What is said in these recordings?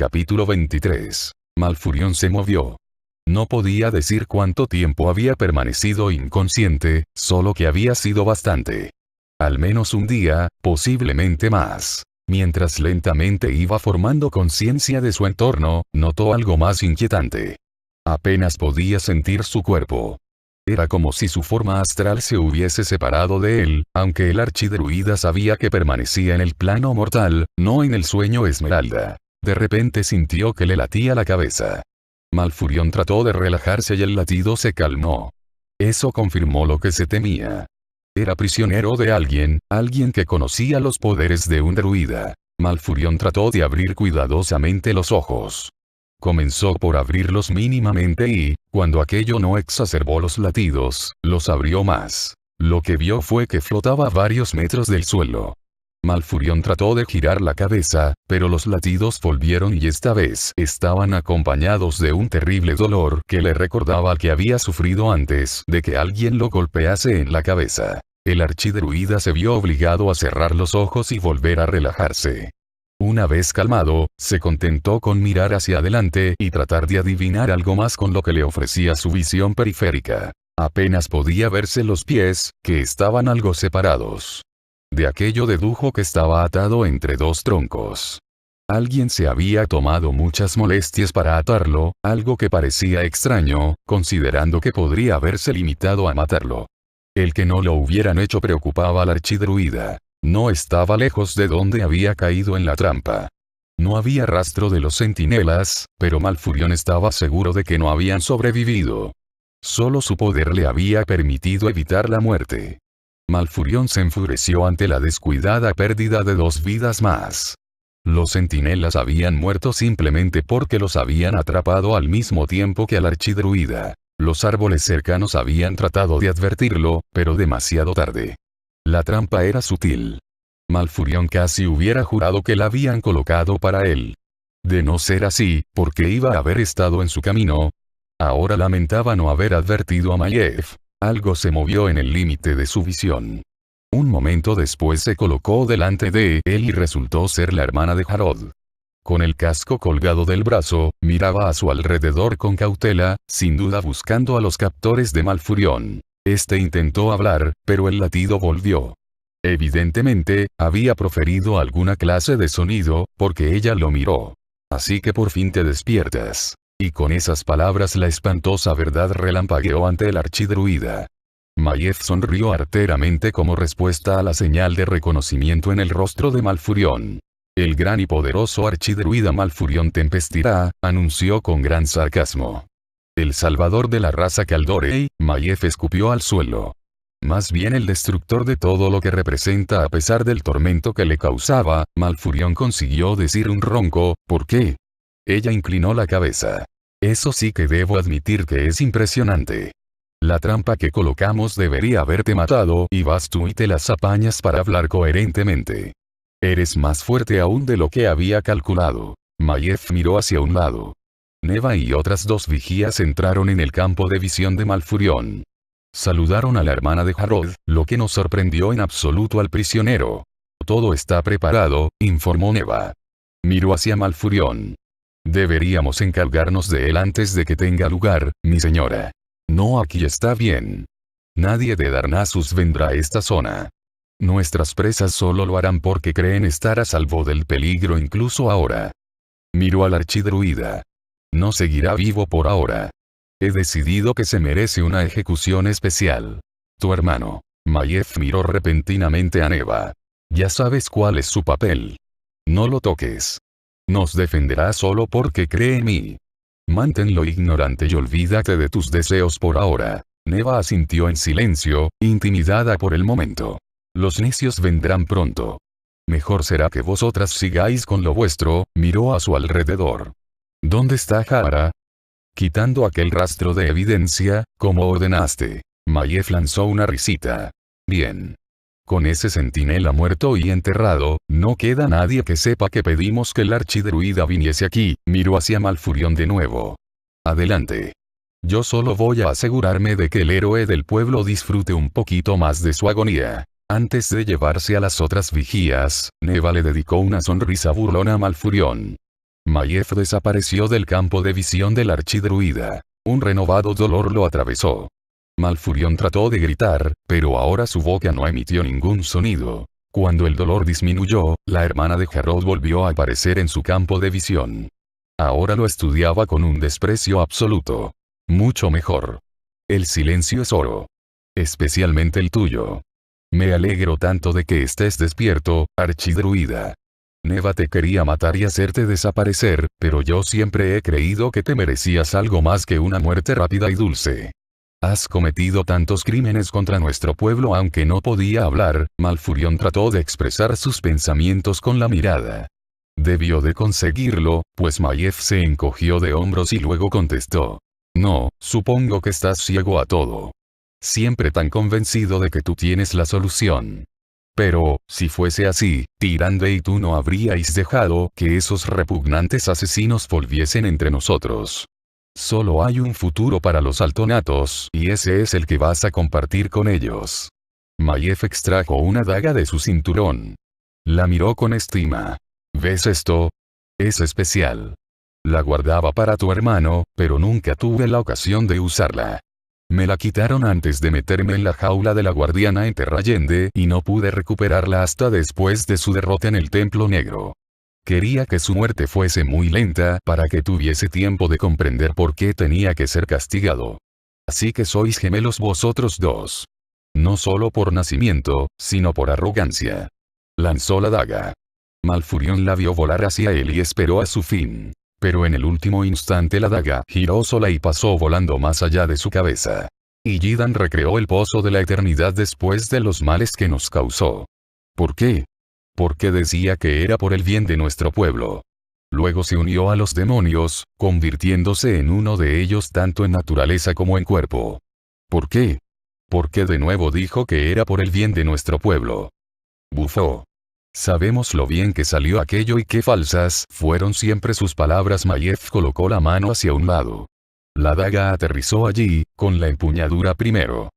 Capítulo 23. Malfurion se movió. No podía decir cuánto tiempo había permanecido inconsciente, solo que había sido bastante. Al menos un día, posiblemente más. Mientras lentamente iba formando conciencia de su entorno, notó algo más inquietante. Apenas podía sentir su cuerpo. Era como si su forma astral se hubiese separado de él, aunque el archidruida sabía que permanecía en el plano mortal, no en el sueño Esmeralda. De repente sintió que le latía la cabeza. Malfurion trató de relajarse y el latido se calmó. Eso confirmó lo que se temía. Era prisionero de alguien que conocía los poderes de un druida. Malfurion trató de abrir cuidadosamente los ojos. Comenzó por abrirlos mínimamente y, cuando aquello no exacerbó los latidos, los abrió más. Lo que vio fue que flotaba a varios metros del suelo. Malfurion trató de girar la cabeza, pero los latidos volvieron y esta vez estaban acompañados de un terrible dolor que le recordaba al que había sufrido antes de que alguien lo golpease en la cabeza. El archidruida se vio obligado a cerrar los ojos y volver a relajarse. Una vez calmado, se contentó con mirar hacia adelante y tratar de adivinar algo más con lo que le ofrecía su visión periférica. Apenas podía verse los pies, que estaban algo separados. De aquello dedujo que estaba atado entre dos troncos. Alguien se había tomado muchas molestias para atarlo, algo que parecía extraño, considerando que podría haberse limitado a matarlo. El que no lo hubieran hecho preocupaba al archidruida. No estaba lejos de donde había caído en la trampa. No había rastro de los centinelas, pero Malfurion estaba seguro de que no habían sobrevivido. Solo su poder le había permitido evitar la muerte. Malfurion se enfureció ante la descuidada pérdida de 2 vidas más. Los centinelas habían muerto simplemente porque los habían atrapado al mismo tiempo que al archidruida. Los árboles cercanos habían tratado de advertirlo, pero demasiado tarde. La trampa era sutil. Malfurion casi hubiera jurado que la habían colocado para él. De no ser así, ¿por qué iba a haber estado en su camino? Ahora lamentaba no haber advertido a Maiev. Algo se movió en el límite de su visión. Un momento después se colocó delante de él y resultó ser la hermana de Harod. Con el casco colgado del brazo, miraba a su alrededor con cautela, sin duda buscando a los captores de Malfurion. Este intentó hablar, pero el latido volvió. Evidentemente, había proferido alguna clase de sonido, porque ella lo miró. Así que por fin te despiertas. Y con esas palabras la espantosa verdad relampagueó ante el archidruida. Maiev sonrió arteramente como respuesta a la señal de reconocimiento en el rostro de Malfurion. El gran y poderoso archidruida Malfurion Tempestirá, anunció con gran sarcasmo. El salvador de la raza Kaldorei, Maiev escupió al suelo. Más bien el destructor de todo lo que representa a pesar del tormento que le causaba, Malfurion consiguió decir un ronco, ¿por qué? Ella inclinó la cabeza. Eso sí que debo admitir que es impresionante. La trampa que colocamos debería haberte matado y vas tú y te las apañas para hablar coherentemente. Eres más fuerte aún de lo que había calculado. Maiev miró hacia un lado. Neva y otras 2 vigías entraron en el campo de visión de Malfurion. Saludaron a la hermana de Harod, lo que no sorprendió en absoluto al prisionero. Todo está preparado, informó Neva. Miró hacia Malfurion. Deberíamos encargarnos de él antes de que tenga lugar, mi señora. No, aquí está bien. Nadie de Darnassus vendrá a esta zona. Nuestras presas solo lo harán porque creen estar a salvo del peligro incluso ahora. Miró al archidruida. No seguirá vivo por ahora. He decidido que se merece una ejecución especial. Tu hermano. Maiev miró repentinamente a Neva. Ya sabes cuál es su papel. No lo toques. Nos defenderá solo porque cree en mí. Manténlo ignorante y olvídate de tus deseos por ahora. Neva asintió en silencio, intimidada por el momento. Los necios vendrán pronto. Mejor será que vosotras sigáis con lo vuestro, miró a su alrededor. ¿Dónde está Jara? Quitando aquel rastro de evidencia, como ordenaste. Maiev lanzó una risita. Bien. Con ese centinela muerto y enterrado, no queda nadie que sepa que pedimos que el archidruida viniese aquí, miró hacia Malfurion de nuevo. Adelante. Yo solo voy a asegurarme de que el héroe del pueblo disfrute un poquito más de su agonía. Antes de llevarse a las otras vigías, Neva le dedicó una sonrisa burlona a Malfurion. Maiev desapareció del campo de visión del archidruida. Un renovado dolor lo atravesó. Malfurion trató de gritar, pero ahora su boca no emitió ningún sonido. Cuando el dolor disminuyó, la hermana de Harrod volvió a aparecer en su campo de visión. Ahora lo estudiaba con un desprecio absoluto. Mucho mejor. El silencio es oro. Especialmente el tuyo. Me alegro tanto de que estés despierto, archidruida. Neva te quería matar y hacerte desaparecer, pero yo siempre he creído que te merecías algo más que una muerte rápida y dulce. Has cometido tantos crímenes contra nuestro pueblo aunque no podía hablar, Malfurion trató de expresar sus pensamientos con la mirada. Debió de conseguirlo, pues Maiev se encogió de hombros y luego contestó. No, supongo que estás ciego a todo. Siempre tan convencido de que tú tienes la solución. Pero, si fuese así, Tyrande y tú no habríais dejado que esos repugnantes asesinos volviesen entre nosotros. Solo hay un futuro para los altonatos, y ese es el que vas a compartir con ellos. Maiev extrajo una daga de su cinturón. La miró con estima. ¿Ves esto? Es especial. La guardaba para tu hermano, pero nunca tuve la ocasión de usarla. Me la quitaron antes de meterme en la jaula de la guardiana en Terrayende y no pude recuperarla hasta después de su derrota en el Templo Negro. Quería que su muerte fuese muy lenta para que tuviese tiempo de comprender por qué tenía que ser castigado. Así que sois gemelos vosotros dos. No solo por nacimiento, sino por arrogancia. Lanzó la daga. Malfurion la vio volar hacia él y esperó a su fin. Pero en el último instante la daga giró sola y pasó volando más allá de su cabeza. Illidan recreó el pozo de la eternidad después de los males que nos causó. ¿Por qué? Porque decía que era por el bien de nuestro pueblo. Luego se unió a los demonios, convirtiéndose en uno de ellos tanto en naturaleza como en cuerpo. ¿Por qué? Porque de nuevo dijo que era por el bien de nuestro pueblo. Bufó. Sabemos lo bien que salió aquello y qué falsas fueron siempre sus palabras. Maiev colocó la mano hacia un lado. La daga aterrizó allí, con la empuñadura primero.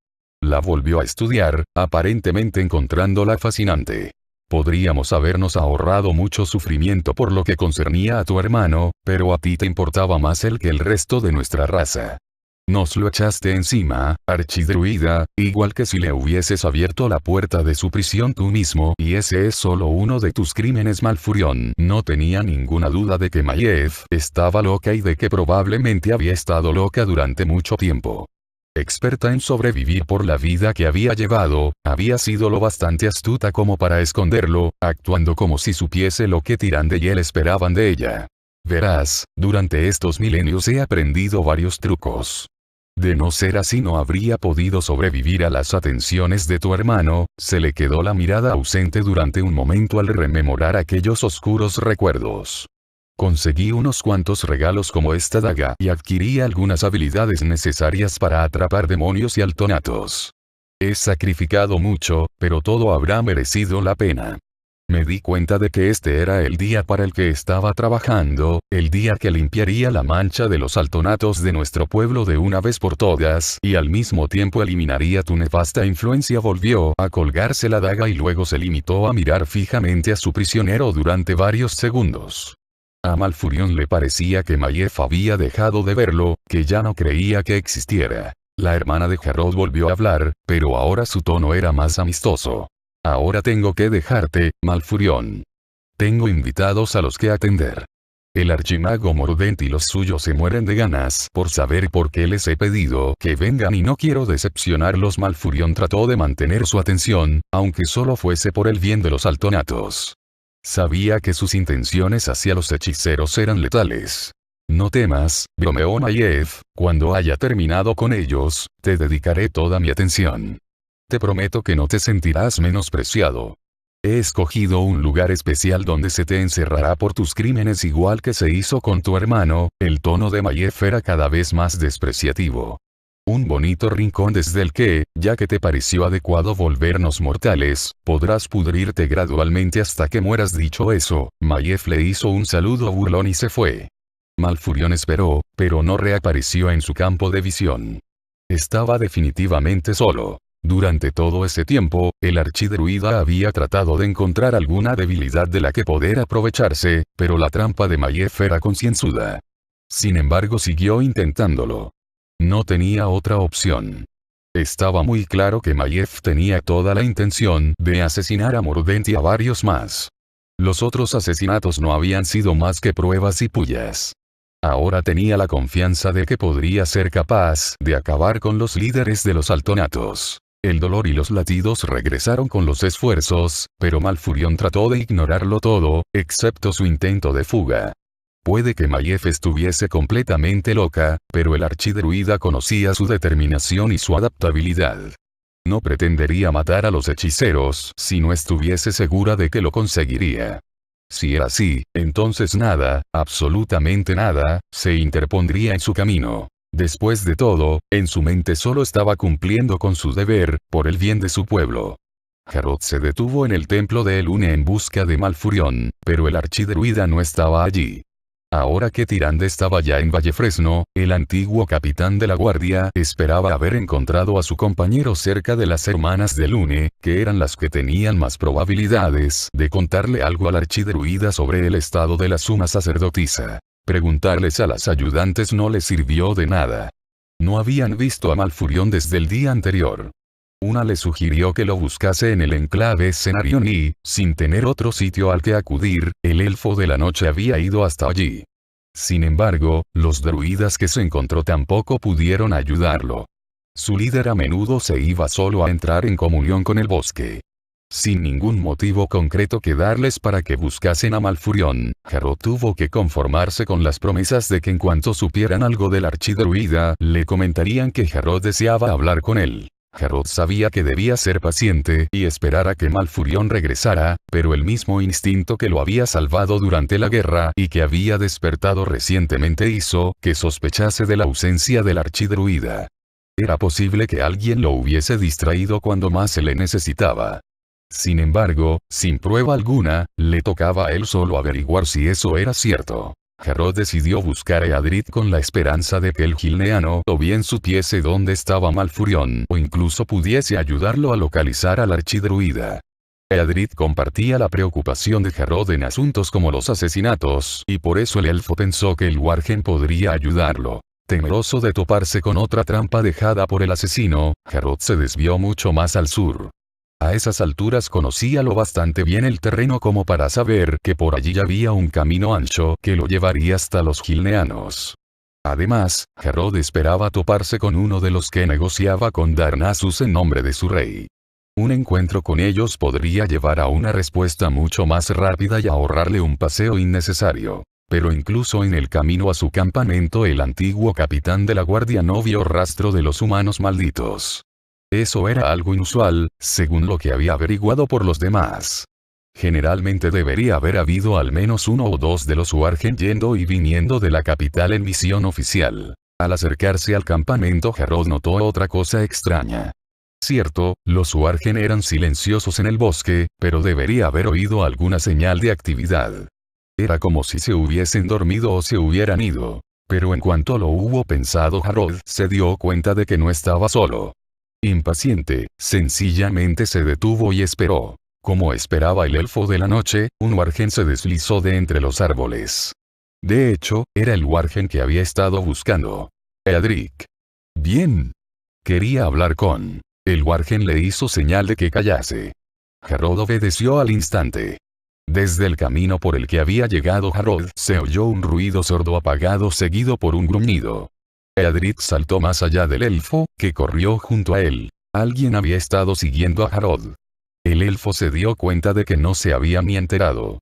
La volvió a estudiar, aparentemente encontrándola fascinante. Podríamos habernos ahorrado mucho sufrimiento por lo que concernía a tu hermano, pero a ti te importaba más él que el resto de nuestra raza. Nos lo echaste encima, archidruida, igual que si le hubieses abierto la puerta de su prisión tú mismo, y ese es solo uno de tus crímenes. Malfurion no tenía ninguna duda de que Maiev estaba loca y de que probablemente había estado loca durante mucho tiempo. Experta en sobrevivir por la vida que había llevado, había sido lo bastante astuta como para esconderlo, actuando como si supiese lo que Tyrande y él esperaban de ella. Verás, durante estos milenios he aprendido varios trucos. De no ser así no habría podido sobrevivir a las atenciones de tu hermano. Se le quedó la mirada ausente durante un momento al rememorar aquellos oscuros recuerdos. Conseguí unos cuantos regalos como esta daga y adquirí algunas habilidades necesarias para atrapar demonios y altonatos. He sacrificado mucho, pero todo habrá merecido la pena. Me di cuenta de que este era el día para el que estaba trabajando, el día que limpiaría la mancha de los altonatos de nuestro pueblo de una vez por todas, y al mismo tiempo eliminaría tu nefasta influencia. Volvió a colgarse la daga y luego se limitó a mirar fijamente a su prisionero durante varios segundos. A Malfurion le parecía que Maiev había dejado de verlo, que ya no creía que existiera. La hermana de Harrod volvió a hablar, pero ahora su tono era más amistoso. Ahora tengo que dejarte, Malfurion. Tengo invitados a los que atender. El archimago Mordent y los suyos se mueren de ganas por saber por qué les he pedido que vengan y no quiero decepcionarlos. Malfurion trató de mantener su atención, aunque solo fuese por el bien de los altonatos. Sabía que sus intenciones hacia los hechiceros eran letales. No temas, bromeó Maiev, cuando haya terminado con ellos, te dedicaré toda mi atención. Te prometo que no te sentirás menospreciado. He escogido un lugar especial donde se te encerrará por tus crímenes igual que se hizo con tu hermano. El tono de Maiev era cada vez más despreciativo. Un bonito rincón desde el que, ya que te pareció adecuado volvernos mortales, podrás pudrirte gradualmente hasta que mueras. Dicho eso, Maiev le hizo un saludo burlón y se fue. Malfurion esperó, pero no reapareció en su campo de visión. Estaba definitivamente solo. Durante todo ese tiempo, el archidruida había tratado de encontrar alguna debilidad de la que poder aprovecharse, pero la trampa de Mayef era concienzuda. Sin embargo, siguió intentándolo. No tenía otra opción. Estaba muy claro que Mayef tenía toda la intención de asesinar a Mordent y a varios más. Los otros asesinatos no habían sido más que pruebas y pullas. Ahora tenía la confianza de que podría ser capaz de acabar con los líderes de los Altonatos. El dolor y los latidos regresaron con los esfuerzos, pero Malfurion trató de ignorarlo todo, excepto su intento de fuga. Puede que Mayef estuviese completamente loca, pero el archidruida conocía su determinación y su adaptabilidad. No pretendería matar a los hechiceros si no estuviese segura de que lo conseguiría. Si era así, entonces nada, absolutamente nada, se interpondría en su camino. Después de todo, en su mente solo estaba cumpliendo con su deber, por el bien de su pueblo. Harrod se detuvo en el templo de Elune en busca de Malfurion, pero el archidruida no estaba allí. Ahora que Tyrande estaba ya en Vallefresno, el antiguo capitán de la guardia esperaba haber encontrado a su compañero cerca de las hermanas de Elune, que eran las que tenían más probabilidades de contarle algo al archidruida sobre el estado de la suma sacerdotisa. Preguntarles a las ayudantes no les sirvió de nada. No habían visto a Malfurion desde el día anterior. Una le sugirió que lo buscase en el enclave Cenarion y, sin tener otro sitio al que acudir, el elfo de la noche había ido hasta allí. Sin embargo, los druidas que se encontró tampoco pudieron ayudarlo. Su líder a menudo se iba solo a entrar en comunión con el bosque. Sin ningún motivo concreto que darles para que buscasen a Malfurion, Harrod tuvo que conformarse con las promesas de que en cuanto supieran algo del archidruida, le comentarían que Harrod deseaba hablar con él. Harrod sabía que debía ser paciente y esperar a que Malfurion regresara, pero el mismo instinto que lo había salvado durante la guerra y que había despertado recientemente hizo que sospechase de la ausencia del archidruida. Era posible que alguien lo hubiese distraído cuando más se le necesitaba. Sin embargo, sin prueba alguna, le tocaba a él solo averiguar si eso era cierto. Harrod decidió buscar a Eadrid con la esperanza de que el gilneano o bien supiese dónde estaba Malfurion o incluso pudiese ayudarlo a localizar al archidruida. Eadrid compartía la preocupación de Harrod en asuntos como los asesinatos y por eso el elfo pensó que el Wargen podría ayudarlo. Temeroso de toparse con otra trampa dejada por el asesino, Harrod se desvió mucho más al sur. A esas alturas conocía lo bastante bien el terreno como para saber que por allí había un camino ancho que lo llevaría hasta los gilneanos. Además, Harrod esperaba toparse con uno de los que negociaba con Darnassus en nombre de su rey. Un encuentro con ellos podría llevar a una respuesta mucho más rápida y ahorrarle un paseo innecesario. Pero incluso en el camino a su campamento el antiguo capitán de la guardia no vio rastro de los humanos malditos. Eso era algo inusual, según lo que había averiguado por los demás. Generalmente debería haber habido al menos uno o dos de los Wargen yendo y viniendo de la capital en misión oficial. Al acercarse al campamento Harrod notó otra cosa extraña. Cierto, los Wargen eran silenciosos en el bosque, pero debería haber oído alguna señal de actividad. Era como si se hubiesen dormido o se hubieran ido. Pero en cuanto lo hubo pensado Harrod se dio cuenta de que no estaba solo. Impaciente, sencillamente se detuvo y esperó. Como esperaba el elfo de la noche, un Wargen se deslizó de entre los árboles. De hecho, era el Wargen que había estado buscando. Eadric. Bien. Quería hablar con. El Wargen le hizo señal de que callase. Harrod obedeció al instante. Desde el camino por el que había llegado Harrod se oyó un ruido sordo apagado seguido por un gruñido. Eadrid saltó más allá del elfo, que corrió junto a él. Alguien había estado siguiendo a Harrod. El elfo se dio cuenta de que no se había ni enterado.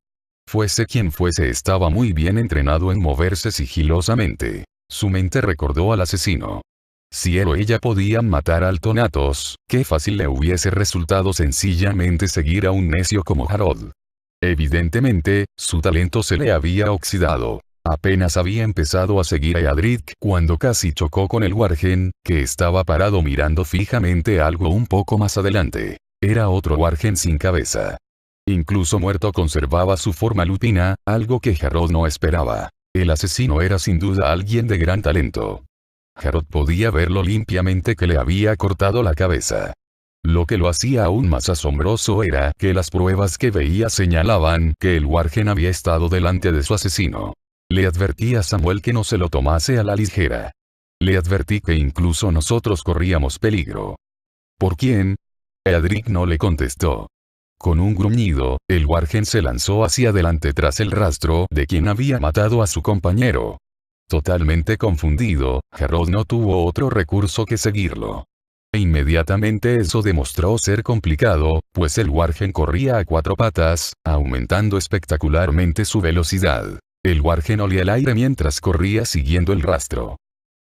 Fuese quien fuese estaba muy bien entrenado en moverse sigilosamente. Su mente recordó al asesino. Si él o ella podían matar a Altonatos, qué fácil le hubiese resultado sencillamente seguir a un necio como Harrod. Evidentemente, su talento se le había oxidado. Apenas había empezado a seguir a Eadrid cuando casi chocó con el Wargen, que estaba parado mirando fijamente algo un poco más adelante. Era otro Wargen sin cabeza. Incluso muerto conservaba su forma lupina, algo que Harrod no esperaba. El asesino era sin duda alguien de gran talento. Harrod podía verlo limpiamente que le había cortado la cabeza. Lo que lo hacía aún más asombroso era que las pruebas que veía señalaban que el Wargen había estado delante de su asesino. Le advertí a Samuel que no se lo tomase a la ligera. Le advertí que incluso nosotros corríamos peligro. ¿Por quién? Edric no le contestó. Con un gruñido, el Wargen se lanzó hacia adelante tras el rastro de quien había matado a su compañero. Totalmente confundido, Harrod no tuvo otro recurso que seguirlo. E inmediatamente eso demostró ser complicado, pues el Wargen corría a 4 patas, aumentando espectacularmente su velocidad. El Wargen olía el aire mientras corría siguiendo el rastro.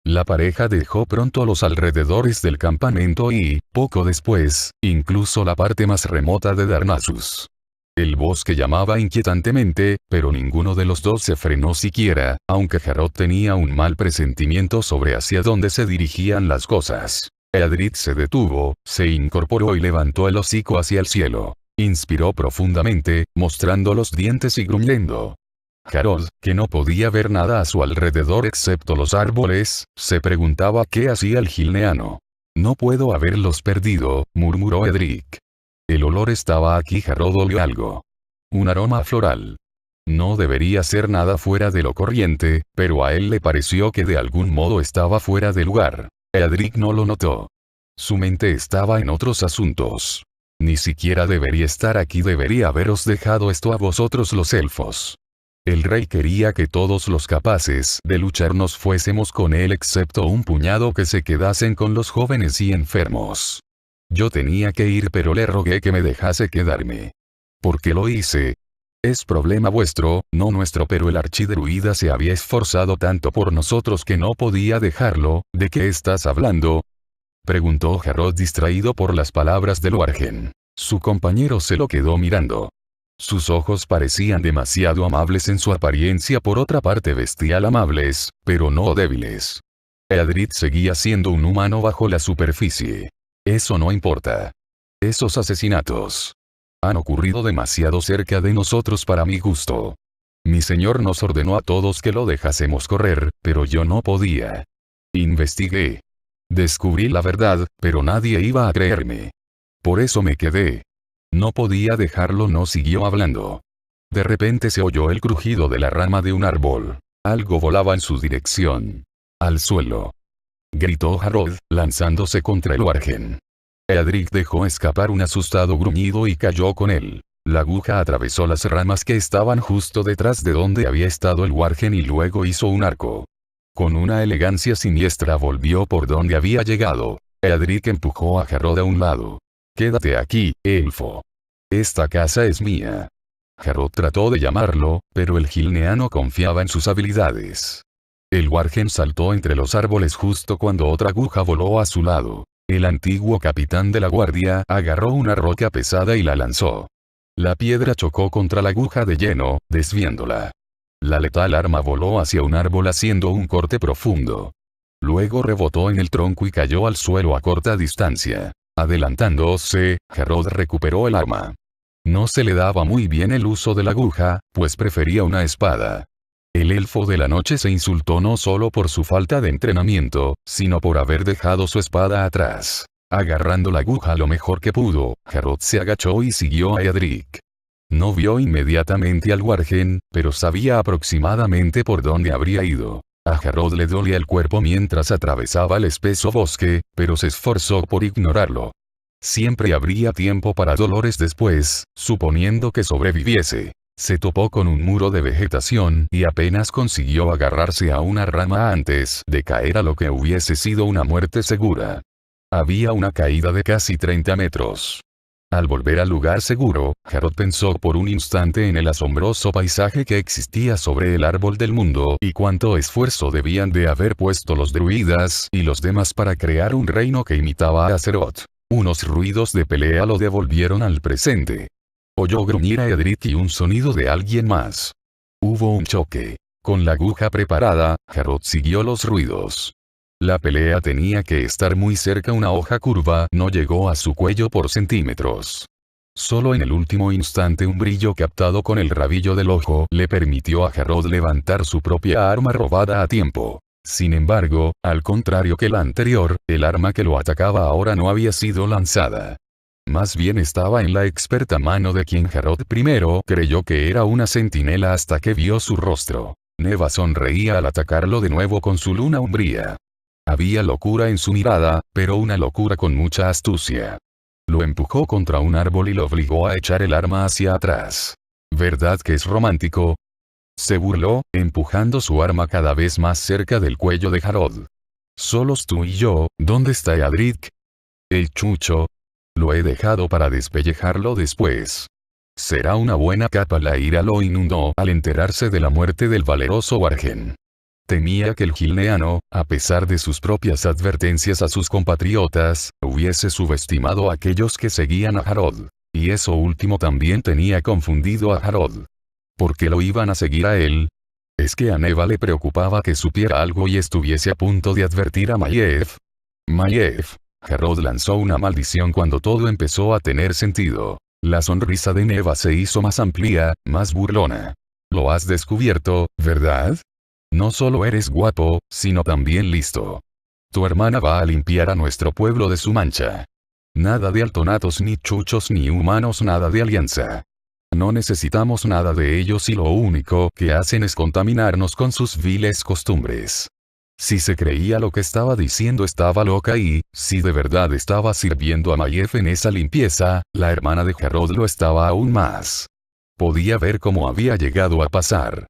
La pareja dejó pronto los alrededores del campamento y, poco después, incluso la parte más remota de Darnassus. El bosque llamaba inquietantemente, pero ninguno de los dos se frenó siquiera, aunque Harrod tenía un mal presentimiento sobre hacia dónde se dirigían las cosas. Edric se detuvo, se incorporó y levantó el hocico hacia el cielo. Inspiró profundamente, mostrando los dientes y gruñendo. Harrod, que no podía ver nada a su alrededor excepto los árboles, se preguntaba qué hacía el gilneano. No puedo haberlos perdido, murmuró Edric. El olor estaba aquí. Harrod olió algo. Un aroma floral. No debería ser nada fuera de lo corriente, pero a él le pareció que de algún modo estaba fuera de lugar. Edric no lo notó. Su mente estaba en otros asuntos. Ni siquiera debería estar aquí. Debería haberos dejado esto a vosotros los elfos. El rey quería que todos los capaces de luchar nos fuésemos con él excepto un puñado que se quedasen con los jóvenes y enfermos. Yo tenía que ir pero le rogué que me dejase quedarme. ¿Por qué lo hice? Es problema vuestro, no nuestro, pero el archidruida se había esforzado tanto por nosotros que no podía dejarlo. ¿De qué estás hablando?, preguntó Harrod distraído por las palabras del Wargen. Su compañero se lo quedó mirando. Sus ojos parecían demasiado amables en su apariencia, por otra parte bestial amables, pero no débiles. Edric seguía siendo un humano bajo la superficie. Eso no importa. Esos asesinatos han ocurrido demasiado cerca de nosotros para mi gusto. Mi señor nos ordenó a todos que lo dejásemos correr, pero yo no podía. Investigué. Descubrí la verdad, pero nadie iba a creerme. Por eso me quedé. No podía dejarlo. No siguió hablando. De repente se oyó el crujido de la rama de un árbol. Algo volaba en su dirección. Al suelo. Gritó Harrod, lanzándose contra el Wargen. Edric dejó escapar un asustado gruñido y cayó con él. La aguja atravesó las ramas que estaban justo detrás de donde había estado el Wargen y luego hizo un arco. Con una elegancia siniestra volvió por donde había llegado. Edric empujó a Harrod a un lado. Quédate aquí, elfo. Esta casa es mía. Harrod trató de llamarlo, pero el gilneano confiaba en sus habilidades. El Wargen saltó entre los árboles justo cuando otra aguja voló a su lado. El antiguo capitán de la guardia agarró una roca pesada y la lanzó. La piedra chocó contra la aguja de lleno, desviándola. La letal arma voló hacia un árbol haciendo un corte profundo. Luego rebotó en el tronco y cayó al suelo a corta distancia. Adelantándose, Harrod recuperó el arma. No se le daba muy bien el uso de la aguja, pues prefería una espada. El elfo de la noche se insultó no solo por su falta de entrenamiento, sino por haber dejado su espada atrás. Agarrando la aguja lo mejor que pudo, Harrod se agachó y siguió a Edric. No vio inmediatamente al Wargen, pero sabía aproximadamente por dónde habría ido. A Harrod le dolía el cuerpo mientras atravesaba el espeso bosque, pero se esforzó por ignorarlo. Siempre habría tiempo para dolores después, suponiendo que sobreviviese. Se topó con un muro de vegetación y apenas consiguió agarrarse a una rama antes de caer a lo que hubiese sido una muerte segura. Había una caída de casi 30 metros. Al volver al lugar seguro, Harrod pensó por un instante en el asombroso paisaje que existía sobre el árbol del mundo y cuánto esfuerzo debían de haber puesto los druidas y los demás para crear un reino que imitaba a Azeroth. Unos ruidos de pelea lo devolvieron al presente. Oyó gruñir a Edric y un sonido de alguien más. Hubo un choque. Con la aguja preparada, Harrod siguió los ruidos. La pelea tenía que estar muy cerca. Una hoja curva no llegó a su cuello por centímetros. Solo en el último instante un brillo captado con el rabillo del ojo le permitió a Harrod levantar su propia arma robada a tiempo. Sin embargo, al contrario que la anterior, el arma que lo atacaba ahora no había sido lanzada. Más bien estaba en la experta mano de quien Harrod primero creyó que era una centinela hasta que vio su rostro. Neva sonreía al atacarlo de nuevo con su luna umbría. Había locura en su mirada, pero una locura con mucha astucia. Lo empujó contra un árbol y lo obligó a echar el arma hacia atrás. ¿Verdad que es romántico? Se burló, empujando su arma cada vez más cerca del cuello de Harrod. Solos tú y yo, ¿dónde está Eadric? El chucho. Lo he dejado para despellejarlo después. Será una buena capa. La ira lo inundó al enterarse de la muerte del valeroso Wargen. Temía que el gilneano, a pesar de sus propias advertencias a sus compatriotas, hubiese subestimado a aquellos que seguían a Harrod. Y eso último también tenía confundido a Harrod. ¿Por qué lo iban a seguir a él? ¿Es que a Neva le preocupaba que supiera algo y estuviese a punto de advertir a Maiev? Maiev. Harrod lanzó una maldición cuando todo empezó a tener sentido. La sonrisa de Neva se hizo más amplia, más burlona. Lo has descubierto, ¿verdad? No solo eres guapo, sino también listo. Tu hermana va a limpiar a nuestro pueblo de su mancha. Nada de altonatos ni chuchos ni humanos, nada de alianza. No necesitamos nada de ellos y lo único que hacen es contaminarnos con sus viles costumbres. Si se creía lo que estaba diciendo estaba loca y, si de verdad estaba sirviendo a Maiev en esa limpieza, la hermana de Harrod lo estaba aún más. Podía ver cómo había llegado a pasar.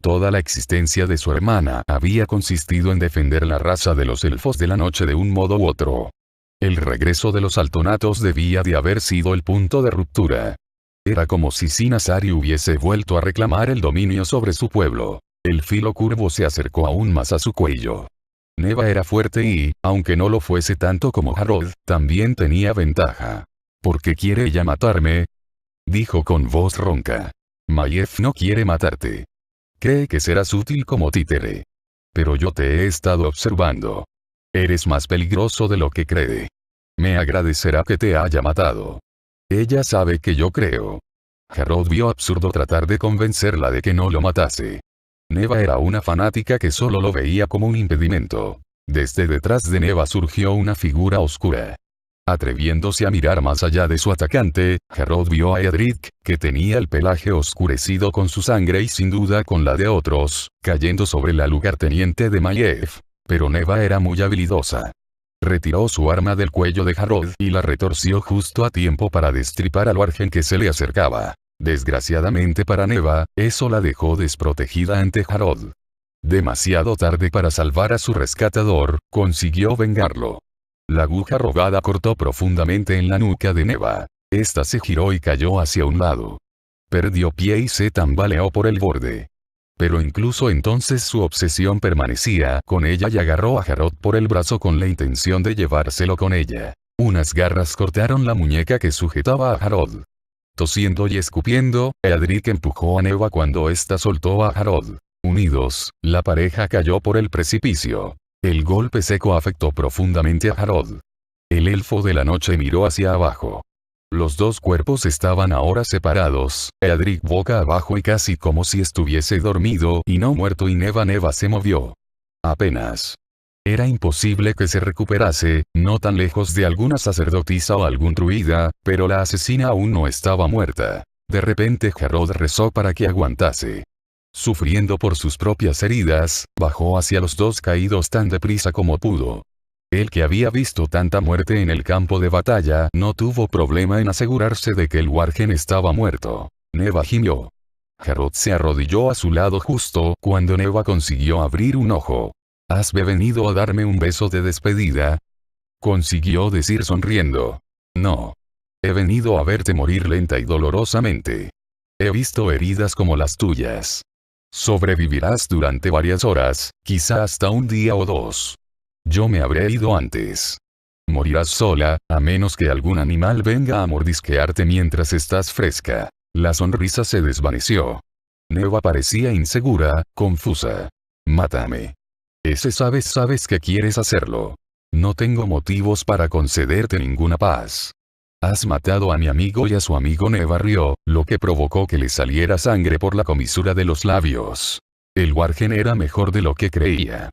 Toda la existencia de su hermana había consistido en defender la raza de los elfos de la noche de un modo u otro. El regreso de los altonatos debía de haber sido el punto de ruptura. Era como si Sinasari hubiese vuelto a reclamar el dominio sobre su pueblo. El filo curvo se acercó aún más a su cuello. Neva era fuerte y, aunque no lo fuese tanto como Harrod, también tenía ventaja. ¿Por qué quiere ella matarme? Dijo con voz ronca. Maiev no quiere matarte. Cree que serás útil como títere. Pero yo te he estado observando. Eres más peligroso de lo que cree. Me agradecerá que te haya matado. Ella sabe que yo creo. Harrod vio absurdo tratar de convencerla de que no lo matase. Neva era una fanática que solo lo veía como un impedimento. Desde detrás de Neva surgió una figura oscura. Atreviéndose a mirar más allá de su atacante, Harrod vio a Eadric, que tenía el pelaje oscurecido con su sangre y sin duda con la de otros, cayendo sobre la lugarteniente de Maiev. Pero Neva era muy habilidosa. Retiró su arma del cuello de Harrod y la retorció justo a tiempo para destripar al Wargen que se le acercaba. Desgraciadamente para Neva, eso la dejó desprotegida ante Harrod. Demasiado tarde para salvar a su rescatador, consiguió vengarlo. La aguja robada cortó profundamente en la nuca de Neva. Esta se giró y cayó hacia un lado. Perdió pie y se tambaleó por el borde. Pero incluso entonces su obsesión permanecía con ella y agarró a Harrod por el brazo con la intención de llevárselo con ella. Unas garras cortaron la muñeca que sujetaba a Harrod. Tosiendo y escupiendo, Eadric empujó a Neva cuando ésta soltó a Harrod. Unidos, la pareja cayó por el precipicio. El golpe seco afectó profundamente a Harrod. El elfo de la noche miró hacia abajo. Los dos cuerpos estaban ahora separados, Eadric boca abajo y casi como si estuviese dormido y no muerto, y Neva se movió. Apenas. Era imposible que se recuperase, no tan lejos de alguna sacerdotisa o algún druida, pero la asesina aún no estaba muerta. De repente Harrod rezó para que aguantase. Sufriendo por sus propias heridas, bajó hacia los dos caídos tan deprisa como pudo. Él, que había visto tanta muerte en el campo de batalla, no tuvo problema en asegurarse de que el Wargen estaba muerto. Neva gimió. Harrod se arrodilló a su lado justo cuando Neva consiguió abrir un ojo. ¿Has venido a darme un beso de despedida? Consiguió decir sonriendo. No. He venido a verte morir lenta y dolorosamente. He visto heridas como las tuyas. Sobrevivirás durante varias horas, quizá hasta un día o dos. Yo me habré ido antes. Morirás sola, a menos que algún animal venga a mordisquearte mientras estás fresca. La sonrisa se desvaneció. Neva parecía insegura, confusa. Mátame. Sabes que quieres hacerlo. No tengo motivos para concederte ninguna paz. Has matado a mi amigo y a su amigo. Neva rió, lo que provocó que le saliera sangre por la comisura de los labios. El Wargen era mejor de lo que creía.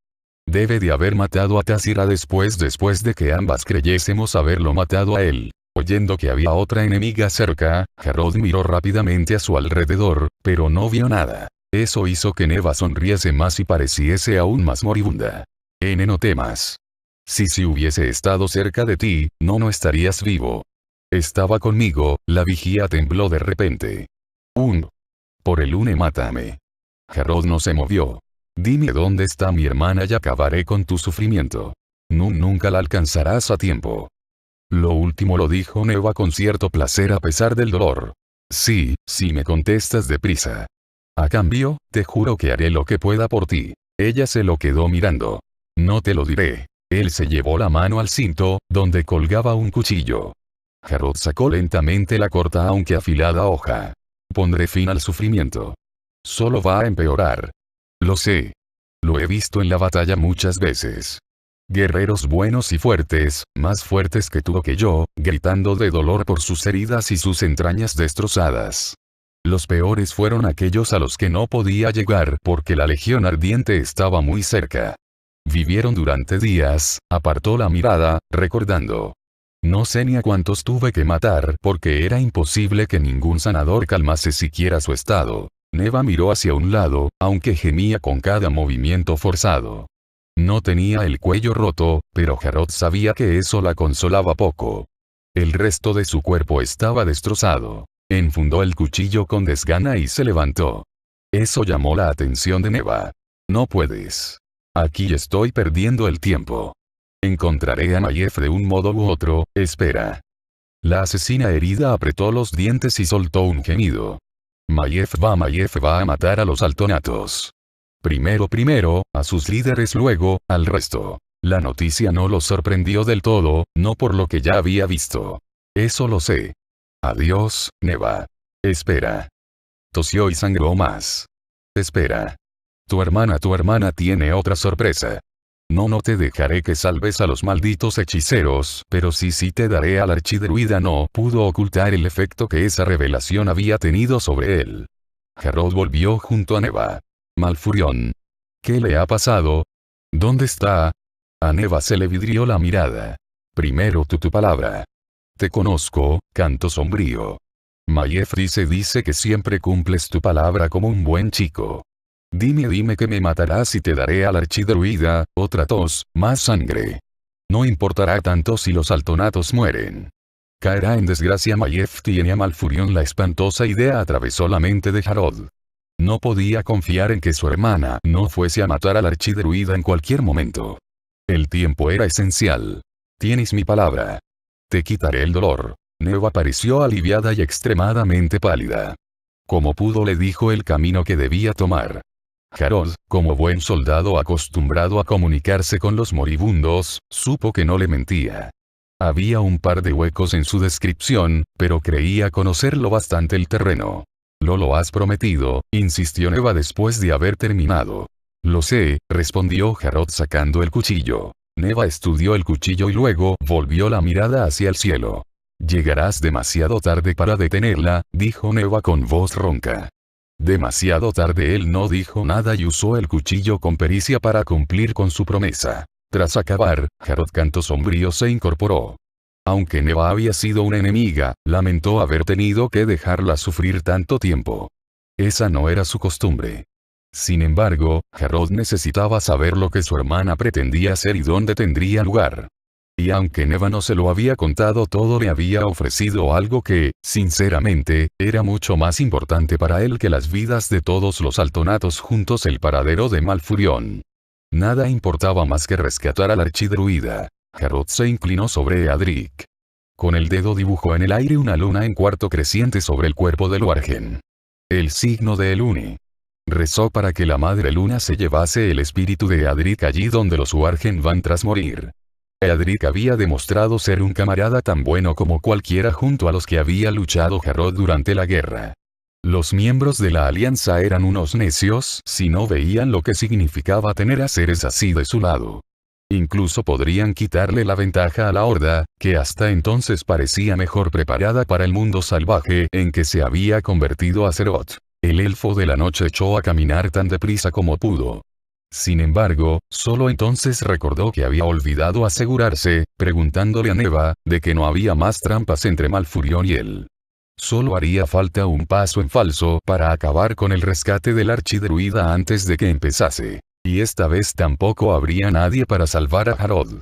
Debe de haber matado a Tazira después de que ambas creyésemos haberlo matado a él. Oyendo que había otra enemiga cerca, Harrod miró rápidamente a su alrededor, pero no vio nada. Eso hizo que Neva sonriese más y pareciese aún más moribunda. No temas. Si hubiese estado cerca de ti, no estarías vivo. Estaba conmigo, la vigía tembló de repente. Por el Une mátame. Harrod no se movió. Dime dónde está mi hermana y acabaré con tu sufrimiento. Nunca la alcanzarás a tiempo. Lo último lo dijo Neva con cierto placer a pesar del dolor. Sí, si me contestas deprisa. A cambio, te juro que haré lo que pueda por ti. Ella se lo quedó mirando. No te lo diré. Él se llevó la mano al cinto, donde colgaba un cuchillo. Harrod sacó lentamente la corta aunque afilada hoja. Pondré fin al sufrimiento. Solo va a empeorar. Lo sé. Lo he visto en la batalla muchas veces. Guerreros buenos y fuertes, más fuertes que tú o que yo, gritando de dolor por sus heridas y sus entrañas destrozadas. Los peores fueron aquellos a los que no podía llegar porque la legión ardiente estaba muy cerca. Vivieron durante días, apartó la mirada, recordando. No sé ni a cuántos tuve que matar porque era imposible que ningún sanador calmase siquiera su estado. Neva miró hacia un lado, aunque gemía con cada movimiento forzado. No tenía el cuello roto, pero Harrod sabía que eso la consolaba poco. El resto de su cuerpo estaba destrozado. Enfundó el cuchillo con desgana y se levantó. Eso llamó la atención de Neva. No puedes. Aquí estoy perdiendo el tiempo. Encontraré a Maiev de un modo u otro, espera. La asesina herida apretó los dientes y soltó un gemido. Maiev va a matar a los altonatos. Primero, a sus líderes, luego, al resto. La noticia no lo sorprendió del todo, no por lo que ya había visto. Eso lo sé. Adiós, Neva. Espera. Tosió y sangró más. Espera. Tu hermana tiene otra sorpresa. No te dejaré que salves a los malditos hechiceros, pero sí te daré al archidruida. No pudo ocultar el efecto que esa revelación había tenido sobre él. Harrod volvió junto a Neva. Malfurión. ¿Qué le ha pasado? ¿Dónde está? A Neva se le vidrió la mirada. Primero tu palabra. Te conozco, canto sombrío. Maiev dice que siempre cumples tu palabra como un buen chico. Dime que me matarás y te daré al archidruida, otra tos, más sangre. No importará tanto si los altonatos mueren. Caerá en desgracia Maiev. Tiene a Malfurión. La espantosa idea atravesó la mente de Harrod. No podía confiar en que su hermana no fuese a matar al archidruida en cualquier momento. El tiempo era esencial. Tienes mi palabra. Te quitaré el dolor. Neva pareció aliviada y extremadamente pálida. Como pudo le dijo el camino que debía tomar. Harrod, como buen soldado acostumbrado a comunicarse con los moribundos, supo que no le mentía. Había un par de huecos en su descripción, pero creía conocerlo bastante el terreno. Lo has prometido, insistió Neva después de haber terminado. Lo sé, respondió Harrod sacando el cuchillo. Neva estudió el cuchillo y luego volvió la mirada hacia el cielo. Llegarás demasiado tarde para detenerla, dijo Neva con voz ronca. Demasiado tarde. Él no dijo nada y usó el cuchillo con pericia para cumplir con su promesa. Tras acabar, Harrod canto sombrío se incorporó. Aunque Neva había sido una enemiga, lamentó haber tenido que dejarla sufrir tanto tiempo. Esa no era su costumbre. Sin embargo, Harrod necesitaba saber lo que su hermana pretendía hacer y dónde tendría lugar. Y aunque Neva no se lo había contado todo, le había ofrecido algo que, sinceramente, era mucho más importante para él que las vidas de todos los altonatos juntos: el paradero de Malfurión. Nada importaba más que rescatar al archidruida. Harrod se inclinó sobre Eadric. Con el dedo dibujó en el aire una luna en cuarto creciente sobre el cuerpo del Wargen. El signo de Elune. Rezó para que la madre luna se llevase el espíritu de Eadric allí donde los Wargen van tras morir. Eadric había demostrado ser un camarada tan bueno como cualquiera junto a los que había luchado Harrod durante la guerra. Los miembros de la alianza eran unos necios si no veían lo que significaba tener a seres así de su lado. Incluso podrían quitarle la ventaja a la horda, que hasta entonces parecía mejor preparada para el mundo salvaje en que se había convertido Azeroth. El elfo de la noche echó a caminar tan deprisa como pudo. Sin embargo, solo entonces recordó que había olvidado asegurarse, preguntándole a Neva, de que no había más trampas entre Malfurion y él. Solo haría falta un paso en falso para acabar con el rescate del archidruida antes de que empezase. Y esta vez tampoco habría nadie para salvar a Harod.